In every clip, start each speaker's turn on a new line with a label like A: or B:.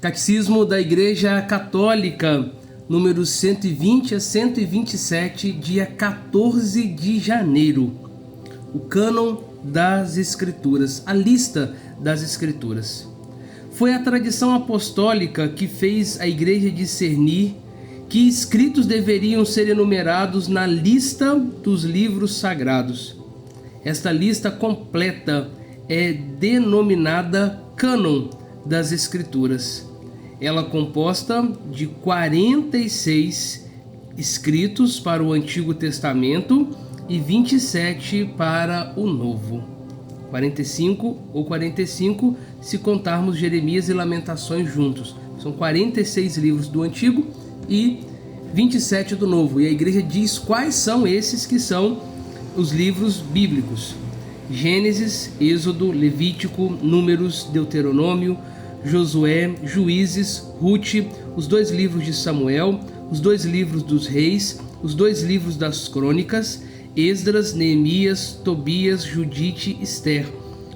A: Catecismo da Igreja Católica, números 120 a 127, dia 14 de janeiro. O cânon das Escrituras, a lista das Escrituras. Foi a tradição apostólica que fez a Igreja discernir que escritos deveriam ser enumerados na lista dos livros sagrados. Esta lista completa é denominada cânon das Escrituras. Ela é composta de 46 escritos para o Antigo Testamento e 27 para o Novo. 45 se contarmos Jeremias e Lamentações juntos. São 46 livros do Antigo e 27 do Novo. E a Igreja diz quais são esses que são os livros bíblicos: Gênesis, Êxodo, Levítico, Números, Deuteronômio, Josué, Juízes, Ruth, os 2 livros de Samuel, os 2 livros dos Reis, os 2 livros das Crônicas, Esdras, Neemias, Tobias, Judite, Ester,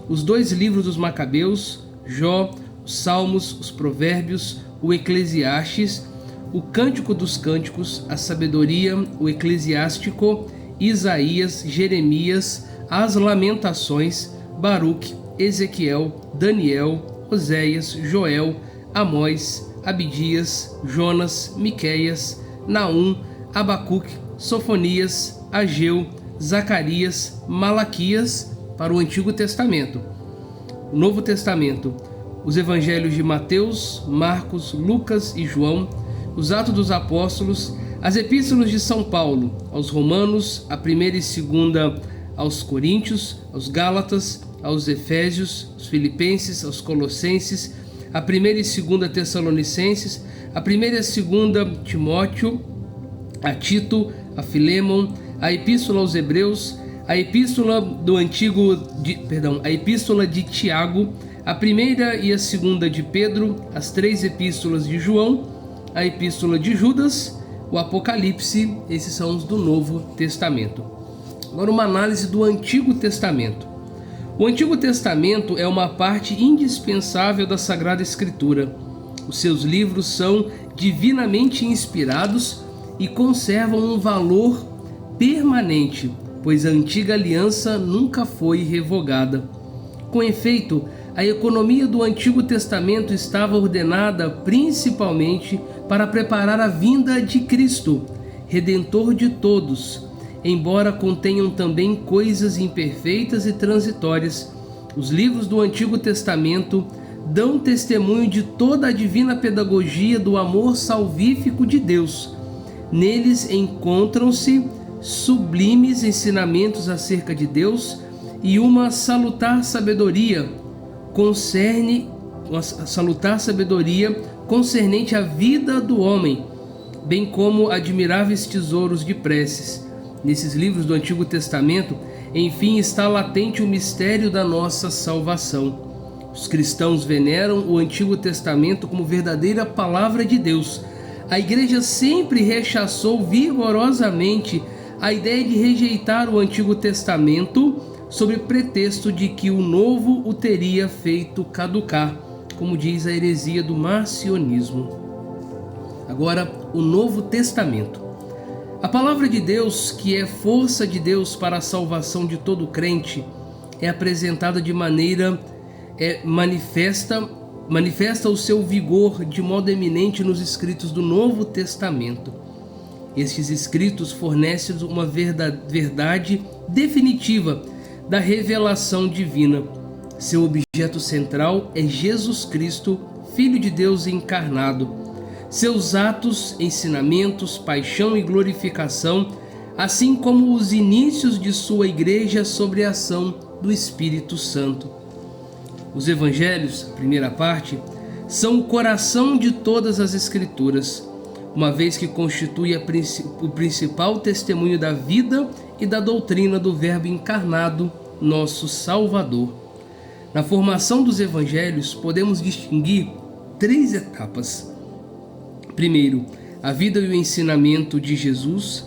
A: os 2 livros dos Macabeus, Jó, os Salmos, os Provérbios, o Eclesiastes, o Cântico dos Cânticos, a Sabedoria, o Eclesiástico, Isaías, Jeremias, as Lamentações, Baruque, Ezequiel, Daniel, Oséias, Joel, Amós, Abdias, Jonas, Miqueias, Naum, Abacuque, Sofonias, Ageu, Zacarias, Malaquias para o Antigo Testamento. O Novo Testamento: os Evangelhos de Mateus, Marcos, Lucas e João, os Atos dos Apóstolos, as Epístolas de São Paulo aos Romanos, a 1ª e 2ª aos Coríntios, aos Gálatas, aos Efésios, aos Filipenses, aos Colossenses, a 1ª e 2ª Tessalonicenses, a 1ª e 2ª Timóteo, a Tito, a Filemon, a Epístola aos Hebreus, a Epístola a Epístola de Tiago, a 1ª e a 2ª de Pedro, as 3 Epístolas de João, a Epístola de Judas, o Apocalipse. Esses são os do Novo Testamento. Agora, uma análise do Antigo Testamento. O Antigo Testamento é uma parte indispensável da Sagrada Escritura. Os seus livros são divinamente inspirados e conservam um valor permanente, pois a antiga aliança nunca foi revogada. Com efeito, a economia do Antigo Testamento estava ordenada principalmente para preparar a vinda de Cristo, Redentor de todos. Embora contenham também coisas imperfeitas e transitórias, os livros do Antigo Testamento dão testemunho de toda a divina pedagogia do amor salvífico de Deus. Neles encontram-se sublimes ensinamentos acerca de Deus e uma salutar sabedoria concernente à vida do homem, bem como admiráveis tesouros de preces. Nesses livros do Antigo Testamento, enfim, está latente o mistério da nossa salvação. Os cristãos veneram o Antigo Testamento como verdadeira palavra de Deus. A Igreja sempre rechaçou vigorosamente a ideia de rejeitar o Antigo Testamento sob pretexto de que o Novo o teria feito caducar, como diz a heresia do marcionismo. Agora, o Novo Testamento. A palavra de Deus, que é força de Deus para a salvação de todo crente, é apresentada de maneira manifesta o seu vigor de modo eminente nos escritos do Novo Testamento. Estes escritos fornecem uma verdade definitiva da revelação divina. Seu objeto central é Jesus Cristo, Filho de Deus encarnado. Seus atos, ensinamentos, paixão e glorificação, assim como os inícios de sua Igreja sobre a ação do Espírito Santo. Os Evangelhos, a primeira parte, são o coração de todas as Escrituras, uma vez que constitui o principal testemunho da vida e da doutrina do Verbo encarnado, nosso Salvador. Na formação dos Evangelhos, podemos distinguir 3 etapas. Primeiro, a vida e o ensinamento de Jesus.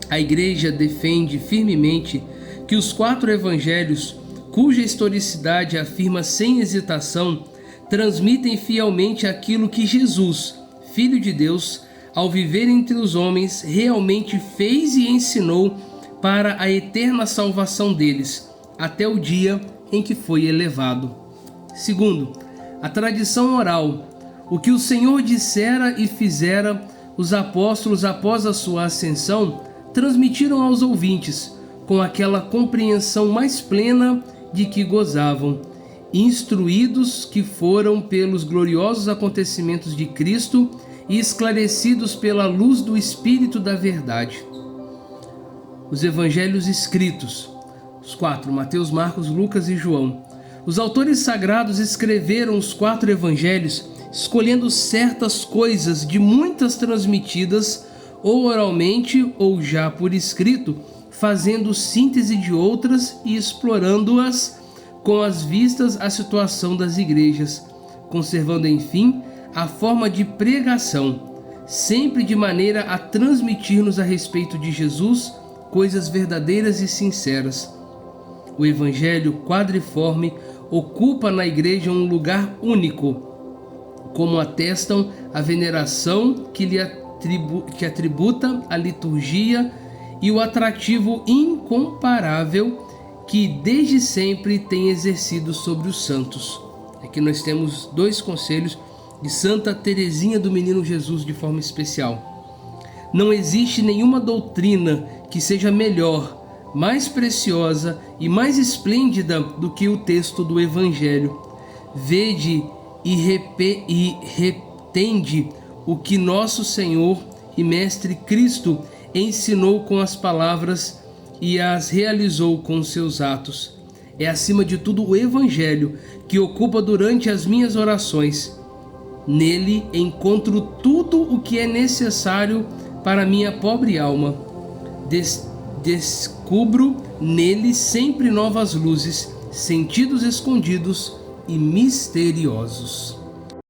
A: A Igreja defende firmemente que os 4 Evangelhos, cuja historicidade afirma sem hesitação transmitem fielmente aquilo que Jesus, Filho de Deus, ao viver entre os homens, realmente fez e ensinou para a eterna salvação deles, até o dia em que foi elevado. Segundo, a tradição oral, o que o Senhor dissera e fizera, os apóstolos, após a sua ascensão, transmitiram aos ouvintes, com aquela compreensão mais plena de que gozavam, instruídos que foram pelos gloriosos acontecimentos de Cristo e esclarecidos pela luz do Espírito da verdade. Os evangelhos escritos, os 4, Mateus, Marcos, Lucas e João. Os autores sagrados escreveram os 4 evangelhos escolhendo certas coisas de muitas transmitidas ou oralmente ou já por escrito, fazendo síntese de outras e explorando-as com as vistas à situação das igrejas, conservando enfim a forma de pregação, sempre de maneira a transmitir-nos a respeito de Jesus coisas verdadeiras e sinceras. O Evangelho quadriforme ocupa na igreja um lugar único, como atestam a veneração que lhe atributa a liturgia e o atrativo incomparável que desde sempre tem exercido sobre os santos. Aqui nós temos 2 conselhos de Santa Teresinha do Menino Jesus de forma especial. Não existe nenhuma doutrina que seja melhor, mais preciosa e mais esplêndida do que o texto do Evangelho. Vede e retende o que nosso Senhor e Mestre Cristo ensinou com as palavras e as realizou com seus atos. É acima de tudo o Evangelho que ocupa durante as minhas orações. Nele encontro tudo o que é necessário para minha pobre alma. Descubro nele sempre novas luzes, sentidos escondidos e misteriosos.